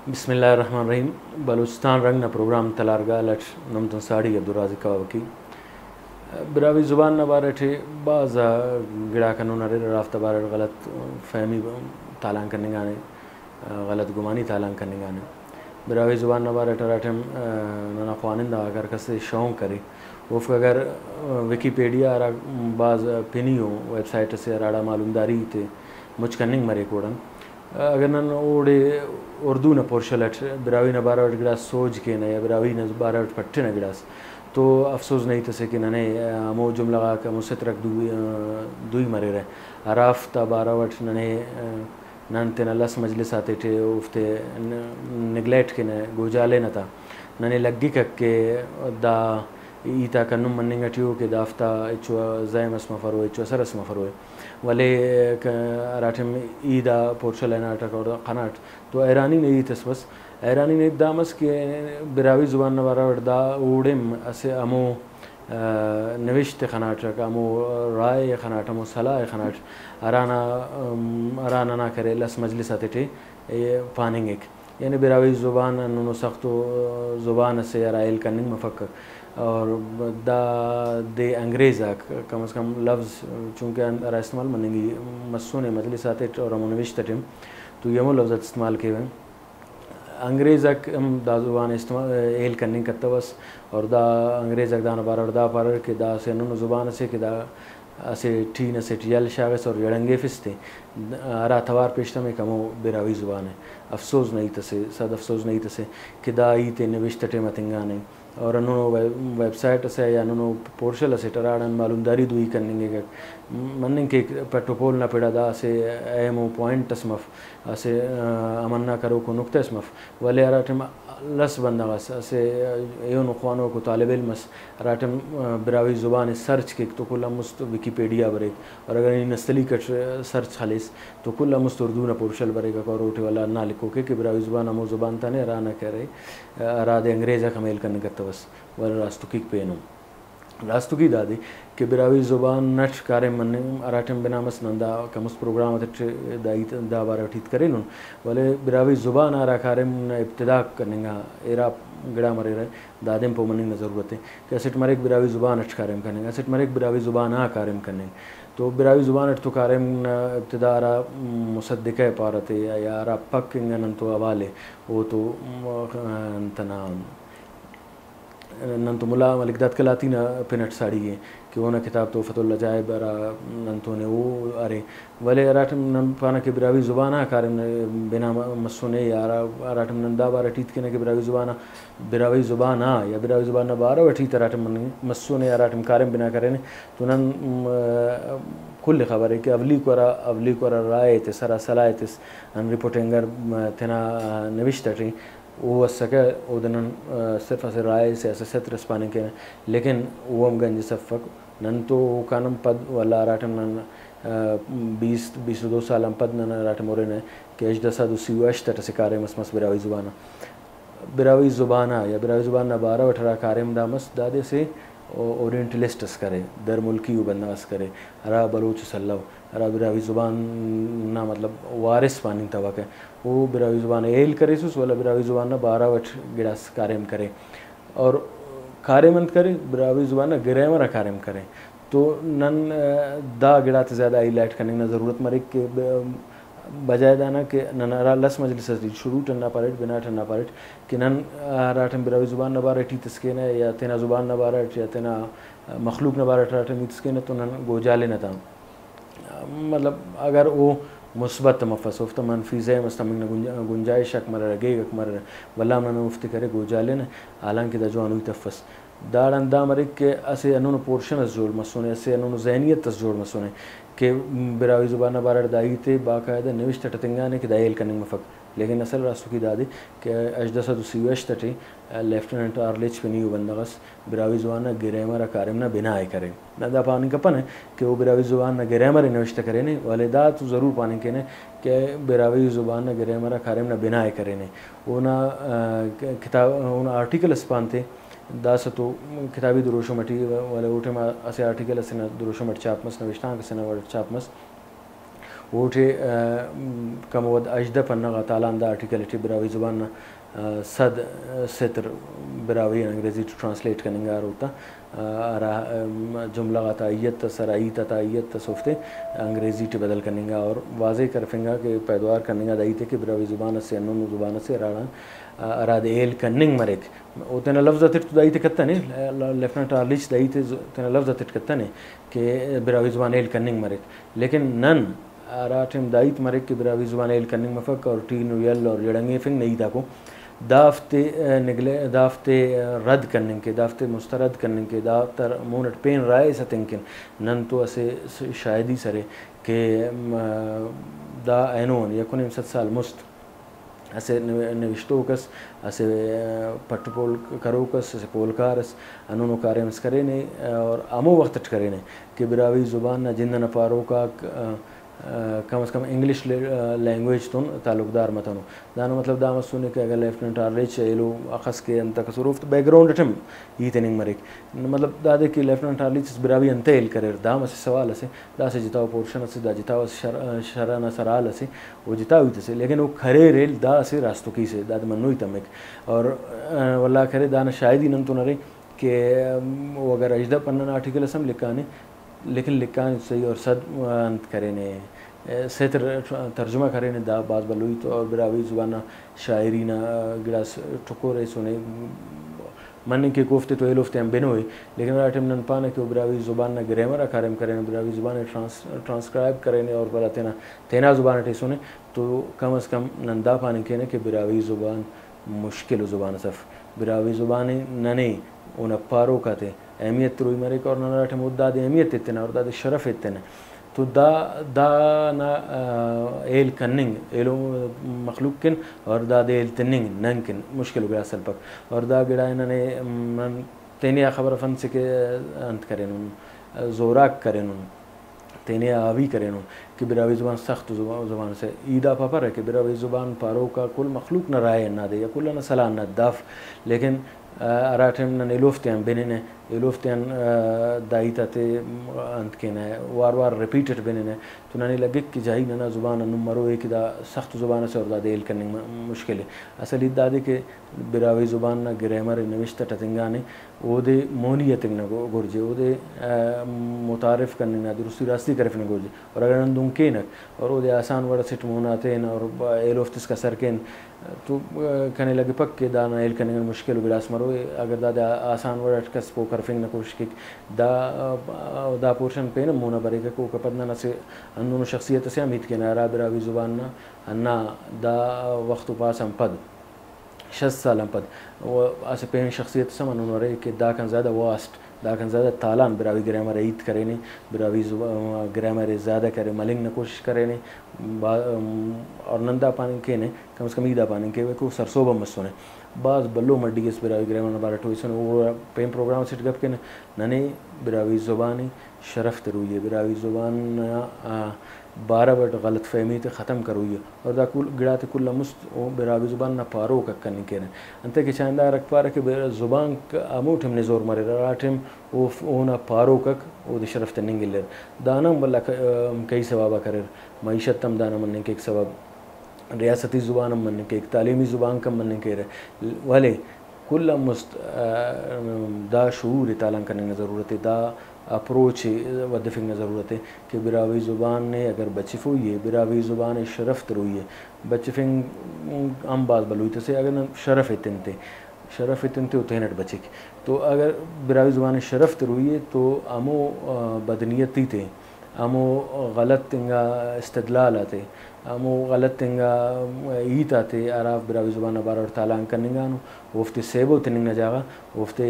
بسم الله الرحمن الرحیم. بلوچستان رنگ نا پروگرام تلارگا لٹ نمتن ساڑی عبدالرازق کاوکی براوی زبان نہ بارے بعض گڑا کنون رافت بار غلط فہمی تالان کرنے گانے غلط گمانی تالان کرنے گانے براوی زبان نہ بارے ٹراٹم ننا خوانندہ اگر کسے شوق کرے وف اگر ویکیپیڈیا را بعض پینیو ویب سائٹ سے راڑا معلوم داری تے مجھ کننگ مرے کوڑن اگر نن اوڑے اردو نہ پورشلٹ براوی نہ بارہ گڑا سوج کے نہ یا براوی نہ بارہ پٹھے نہ گڑاس تو افسوس نہیں تسے کہ ننے مو جملہ کا مست رکھ دوئی مرے رہے عرافت بارہ وٹ ننے نن تین لس مجلس آتے تھے افتے نگلیٹ کے نہ گوجالے نہ تھا ننے لگی کہ دا ایتا کنم مننگا ٹیو کہ دافتا اچو زائم اسم فروے اچو سر اسم فروے ولے راتم ایدا پورشل ناٹک اور قناٹ تو ایرانی نے ایتس بس ایرانی نے دامس کہ براوی زبان نوارا دا اوڑم اسے امو نوشت خناٹک امو رائے خناٹ امو صلاح خناٹ ارانا نہ کرے لس مجلس آتے تھے پاننگ ایک یعنی براوی زبان انہوں سخت زبان سے رائل کننگ مفکر اور دا دے انگریزا کم از کم لفظ چونکہ ارا استعمال مننگی مسون مجلس آتے اور منوشت ٹیم تو یمو لفظ استعمال کے ہوئے انگریزا ہم دا زبان استعمال ایل کننگ کرتا بس اور دا انگریزا دا نبار اور دا پارر کہ دا سے انہوں زبان سے کہ دا اسے ٹھین سے ٹیل شاگس اور یڑنگے فستے ارا توار پیشتہ میں کمو براوی زبان ہے افسوس نہیں تسے صد افسوس نہیں تسے کہ دا ایتے نوشت ٹیم اتنگا نہیں اور انہوں ویب سائٹ سے یا انہوں پورشل سے ٹراڑن معلوم داری دوئی کرنیں گے مننگ کے پٹوپول نہ پڑا دا سے ایمو پوائنٹ اسمف اسے امنا کرو کو نقطہ اسمف ولی اراتم لس بندغس اسے ایون خوانوں کو طالب علم اراتم براوی زبان سرچ کے تو کل مست ویکیپیڈیا بریک اور اگر نستلی کٹ سرچ خالیس تو کل مست اردو نہ پورشل برے گا کوروٹی والا نہ لکھو کہ براوی زبان امو زبان تھا نے رانا کہہ رہے اراد انگریزا کمیل کرنے کا بس ولا راستو کیک پینو راستو کی دادی کہ براوی زبان نٹ کارے من اراتم بنامس نندا کمس پروگرام تے دا بارا ٹھیک کرے نون ولے براوی زبان ارا کارم ابتدا کرنے گا ایرا گڑا مرے رہے دادم پو مننگ ضرورت ہے کہ اسٹ مرے براوی زبان اٹ کارم کرنے گا اسٹ مرے براوی زبان آ کارم کرنے تو براوی زبان اٹ تو کارم ابتدا ارا مصدقہ پارتے یا ارا پک انگن تو حوالے وہ تو انتنا نن تو ملا ملک داد کلاتی نا پینٹ ساڑی ہے کہ وہ نا کتاب تو فتح اللہ جائب ارا نن تو نے وہ ارے ولے اراتم نن پانا کہ براوی زبانہ کارم بنا مسونے یا اراتم نن دا بارا ٹیت کے کہ براوی زبانہ یا براوی زبانہ بارا وٹیت اراتم مسونے اراتم کارم بنا کرے تو نن کل خبر ہے کہ اولی کو رائے تے سرا صلاح تے ان رپورٹنگر تنا نوشت ٹی وہ سکے ودنن صرف اسے رائے سے اسے ست رسپانے کے لیکن وہ ہم گنج صفق نن تو کانم پد والا راتم نن 22 سال ہم پد نن راتم اور نے کہ اجدسا دو سی وشت سے کارے مس براوی زبانہ یا براوی زبانہ بارہ وٹھرا کارم دامس دادے سے اورینٹلسٹس کرے در ملکی و بنداس کرے ارا بلوچ سلو ارا براوی زبان نہ مطلب وارث پانی توقع وہ براوی زبان ایل کرے سوس والا براوی زبان نہ بارہ وٹ گڑاس کارم کرے اور کارمند کرے براوی زبان نہ گریمر کارم کرے تو نن دا گڑات زیادہ ای لائٹ کرنے نہ ضرورت مرے کہ بجائے دانا کہ نن ارا لس مجلس شروع ٹننا پارٹ بنا ٹننا پارٹ کہ نن راٹم براوی زبان نہ بارہ ٹی تسکین ہے یا تینا زبان نہ بارہ یا تینا مخلوق نہ بارہ راٹم تسکین تو نن گوجالے نہ تھا مطلب اگر وہ مثبت مفصوف تو منفی زے مستمن گنجائش اک مرر گے اک مرر ولا من مفتی کرے گوجالے نہ حالانکہ دا جوانوی تفس داڑن دا مرے کہ اسے انہوں پورشن اس جوڑ مسونے اسے انہوں ذہنیت اس جوڑ مسونے کہ براوی زبانہ بارہ دائی تے باقاعدہ نوشت ٹتنگانے کہ دائیل کرنے مفق لیکن اصل راستو کی دادی کہ اجدسا دو سیوشت ٹی لیفٹننٹ آرلیچ پنیو بندغس براوی زبانہ گریمر کارم نہ بنائے کرے نہ دا پانی کا پن ہے کہ وہ براوی زبان نہ گریمر نوشت کرے نے والے دا تو ضرور پانی کے نے کہ براوی زبان نہ گریمر کارم نہ بنائے کرے نے وہ نہ کتاب ان آرٹیکل اسپانتے دا ستو کتابی دروشو مٹی والے اوٹے ما اسے آرٹیکل اسے نہ دروشو مٹ چاپ مس نوشتان کسے نہ ورد چاپ مس ووٹے کم ود اجدہ پنہ تالان دا آرٹیکلٹی براوی زبان صد ستر براوی انگریزی ٹرانسلیٹ کرنگا روتا جملہ تائیت سرائیت تائیت صفتے انگریزی ٹی بدل کرنگا اور واضح کرفنگا کہ پیدوار کرنگا دائیتے کہ براوی زبان سے انون زبان سے اراد ایل کننگ مرک وہ تینا لفظ تٹ دائیتے کتا نہیں لیفٹنٹ آرلیچ دائیتے تینا لفظ تٹ کتا نہیں کہ براوی زبان ایل کننگ مرک لیکن نن راتم دائیت مرک کہ براوی زبان ایل کننگ مفک اور ٹین ویل اور یڑنگی فنگ نہیں تاکو دافتے نگلے دافتے رد کرنے کے دافتے مسترد کرنے کے دافتر مونٹ پین رائے ستنکن نن تو اسے شاہدی سرے کہ دا اینون یکن 7 سال مست اسے نوشتوکس اسے پٹپول کروکس اسے پولکارس انونو کارمس کرینے اور امو وقت کرینے کہ براوی زبان جندن پارو کا کم از کم انگلش لینگویج تون تعلق دار متنو دانو مطلب دا مسونے کہ اگر لیفٹنٹ آرلیچ ایلو اخص کے انتا کسروفت بیک گراؤنڈ ٹم یہ تننگ مریک مطلب دا دے کہ لیفٹنٹ آرلیچ براوی انتا ایل کریر دا مسے سوال اسے دا سے جتاو پورشن اسے دا جتاو شرانہ سرال اسے وہ جتاوی تسے لیکن وہ کھرے ریل دا اسے راستو کی سے دا منوی تمک اور واللہ کھرے دانا شاہدی ننتو نرے کہ وہ اگر اجدہ پنن آرٹیکل اسم لکھانے لیکن لکھانے صحیح اور صد انت کرینے ستر ترجمہ کرینے دا باز بلوئی تو اور براوی زبانہ شاعری نا گڑاس ٹکورے سنے مننے کے کوفتے تو ایلوفتے ہم بنوئے لیکن راٹم نن پانے کہ براوی زبان نا گریمر کارم کرینے براوی زبان ٹرانسکرائب کرینے اور بلا تینا زبان ٹے سنے تو کم از کم نندا پانے کہنے کہ براوی زبان مشکل زبان صف براوی زبان ننے اونا پارو کاتے اہمیت روی مرک اور نراٹم وہ داد اہمیت اتنا اور داد شرف اتنا تو دا نا ایل کننگ ایلو مخلوق کن اور داد ایل تننگ ننگ کن مشکل گیا اصل پک اور دا گڑا انہیں تینیا خبر فن سے کہ انت کریں زوراک کریں تینیا آوی کریں کہ براوی زبان سخت زبان سے ایدہ پاپر ہے کہ براوی زبان پارو کا کل مخلوق نہ رائے نہ دے یا کل نہ سلان نہ داف لیکن اراتم نن ایلوفتیان بنینے ایلوفتیان دائیتا تے انت کہنا ہے وار وار ریپیٹڈ بنینے تو ننے لگک کہ جاہی ننا زبان انم مرو ایک دا سخت زبان سے اور دا دیل کرنے مشکل ہے اصل دا دے کہ براوی زبان نا گریمر نوشتہ ٹتنگانے او دے مونیت نا گرجے او دے متعارف کرنے نا درستی راستی کرفنے گرجے اور اگر نندوں کینک اور او دے آسان ورد سٹ موناتین اور ایلوفتس کا سرکین تو کنے لگے پک کے دانا ایل کرنے مشکل گلاس مرو اگر دا آسان ورد کس پو کرفنگ نا کوشش کی دا پورشن پہ نا مونا برے گا کو کپدنا نا سے انہوں شخصیت سے امید کے نارا براوی زبان نا انا دا وقت پاس ہم پد 6 سال ہم پد وہ اسے پہن شخصیت سے انہوں رہے کہ دا کن زیادہ واسٹ دا کن زیادہ تالان براوی گرامر عید کرے نے براوی گرامر زیادہ کرے ملنگ نہ کوشش کرے نے اور نندا پانی کے نے کم از کم ایدہ پانی کے وہ کو سرسوبہ مسونے بعض بلو مڈی اس براوی گرامر بارہ ٹوئی سن وہ پین پروگرام سیٹ گپ کے ننے براوی زبانی شرف تروئی ہے براوی زبان 12 بٹ غلط فہمی تے ختم کروئی اور دا کل گڑا تے کل مست براوی زبان نہ پارو ککن کے نے انتے کہ چاندہ رکھ پارا کہ زبان اموٹ ہم نے زور مرے راٹم او نہ پارو کک او دے شرف تے ننگل دانا بلا کئی ثوابہ کرے معیشت تم دانا مننے کے ایک ثواب ریاستی زبان مننے کے ایک تعلیمی زبان کم مننے کے رہے والے کل مست دا شعور تعلق کرنے کی ضرورت ہے دا اپروچ ودفنگ کی ضرورت ہے کہ براوی زبان نے اگر بچف ہوئی ہے براوی زبان شرف تروئی ہے بچفنگ ہم باز بلوئی سے اگر شرف اتنتے ہوتے ہیں بچک تو اگر براوی زبان شرف تروئی ہے تو امو بدنیتی تھے امو غلط تنگا استدلال آتے امو غلط تنگا ایت آتے عراف براوی زبان بار اور تالان کرنے گا وفتے سیبو تننگ نہ جاگا وفتے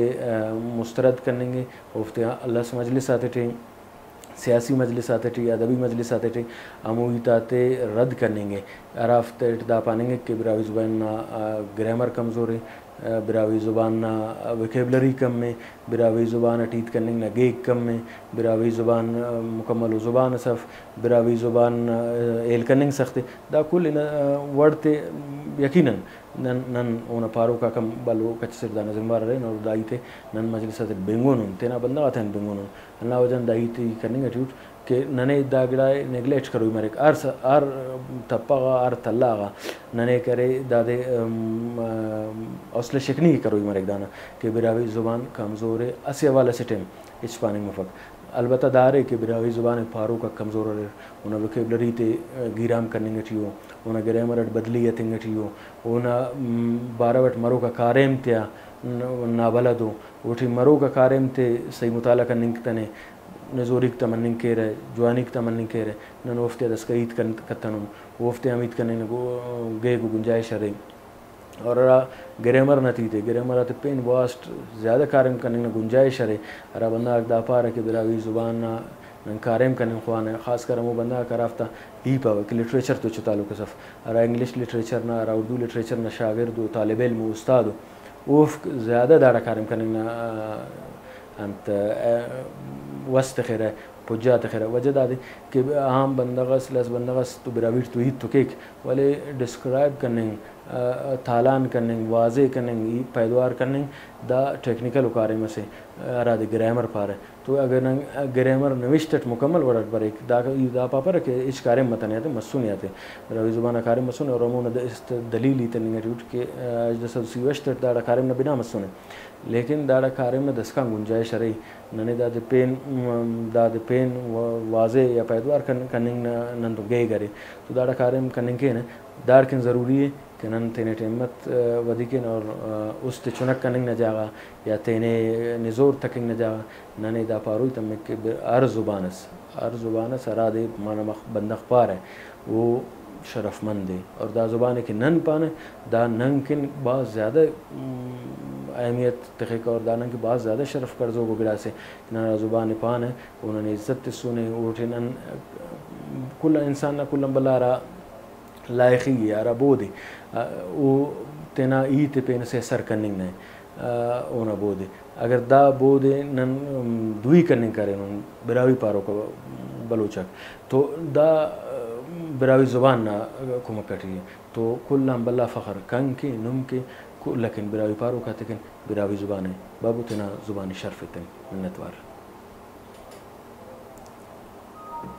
مسترد کرنے گے وفتے اللہ سے مجلس آتے تھے سیاسی مجلس آتے تھے ادبی مجلس آتے تھے امو ایت آتے رد کرنے گے عراف تیٹ دا پانیں گے کہ براوی زبان گرامر کمزور ہے براوی زبان ویکیبلری کم میں براوی زبان اٹیت کرنے نہ گیگ کم میں براوی زبان مکمل و زبان صف براوی زبان ایل کرنگ سخت دا کل ورڈتے یقیناً نن اونا پارو کا کم بلو کچھ سر دانا زمبار رہے اور دائی تھے نن مجلس آتے بینگون تینا بندہ آتے ہیں بینگون اللہ وجن دائی تی کرنے گا ٹیوٹ کہ ننے دا گڑائے نیگلیکٹ کروئی مرک ار تپاغا ار تلاغا ننے کرے دادے اصل شکنی کروئی مرک دانا کہ براوی زبان کمزور ہے اسی حوالے سے ٹیم اچ پاننگ مفق البتہ دارے کہ براوی زبان پارو کا کمزور ہے انہا وکیبلری تے گیرام کرنے گٹیو انہا گریمر بدلیت گٹیو انہا بارہ وٹ مرو کا کاریم تیا نابلدو وٹی مرو کا کاریم تے صحیح مطالعہ کرنے تنے نزوریک تمننگ کے رہے جوانیک تمننگ کے رہے نن وفتے دسکریت کتنوں وفتے امید کرنے گئے کو گنجائش رہے اور گریمر نتی تے گریمر تے پین واسٹ زیادہ کارم کرنے گنجائش رہے ارا بندہ دا پارا کہ براوی زبان نن کارم کرنے خوانا خاص کر وہ بندہ کرافتا ہی پاو کہ لٹریچر تو چتالو کسف ارا انگلش لٹریچر نہ ارا اردو لٹریچر نہ شاگرد و طالب علم و استاد وف زیادہ دارا کارم کرنے انت وسط خیرہ پجات خیرہ وجہ دادی کہ عام بندغس لس بندغس تو براویٹ تو ہیت تو کیک والے ڈسکرائب کرنے تالان کرنے واضح کرنے پیدوار کرنے دا ٹیکنیکل اکارے میں سے اراد گرامر پارے تو اگر گرامر نوشتت مکمل ورد پر ایک دا پاپا رکھے اچ کارے متنے آتے مسونی آتے براوی زبان کارے مسونے اور امون دلیلی تنگی ریوٹ کے جسد سیوشتت دا کارے میں بنا مسونے لیکن داڑا کارے میں دسکا گنجائش رہی ننے داد پین واضح یا پیدوار کرنے نن تو گئے گرے تو داڑا کارے میں کرنے کے دار کن ضروری ہے کہ نن تینے ٹیمت ودیکن اور اس تے چنک کننگ نہ جاگا یا تینے نزور تکنگ نہ جاگا ننے دا پاروی تمک کہ ار زبانس ارادے مانا بندق پار ہے وہ شرف مند ہے اور دا زبان کے نن پانے دا نن کن بہت زیادہ اہمیت تحقیق اور دانن کی بہت زیادہ شرف قرضوں کو گڑا سے نہ زبان پانے انہوں نے عزت سنے اوٹھے نن کل انسان نہ کل بلا را لائقی یارا بودی وہ تینا ایت پین سے سر کننگ نہیں اونا بودی اگر دا بودے نن دوئی کننگ کرے نن براوی پارو کو بلوچک تو دا براوی زبان نہ کمکٹی ہے تو کل بلا فخر کنگ کے نم کے لیکن براوی پارو کا تکن براوی زبان ہے بابو تینا زبانی شرف تن منتوار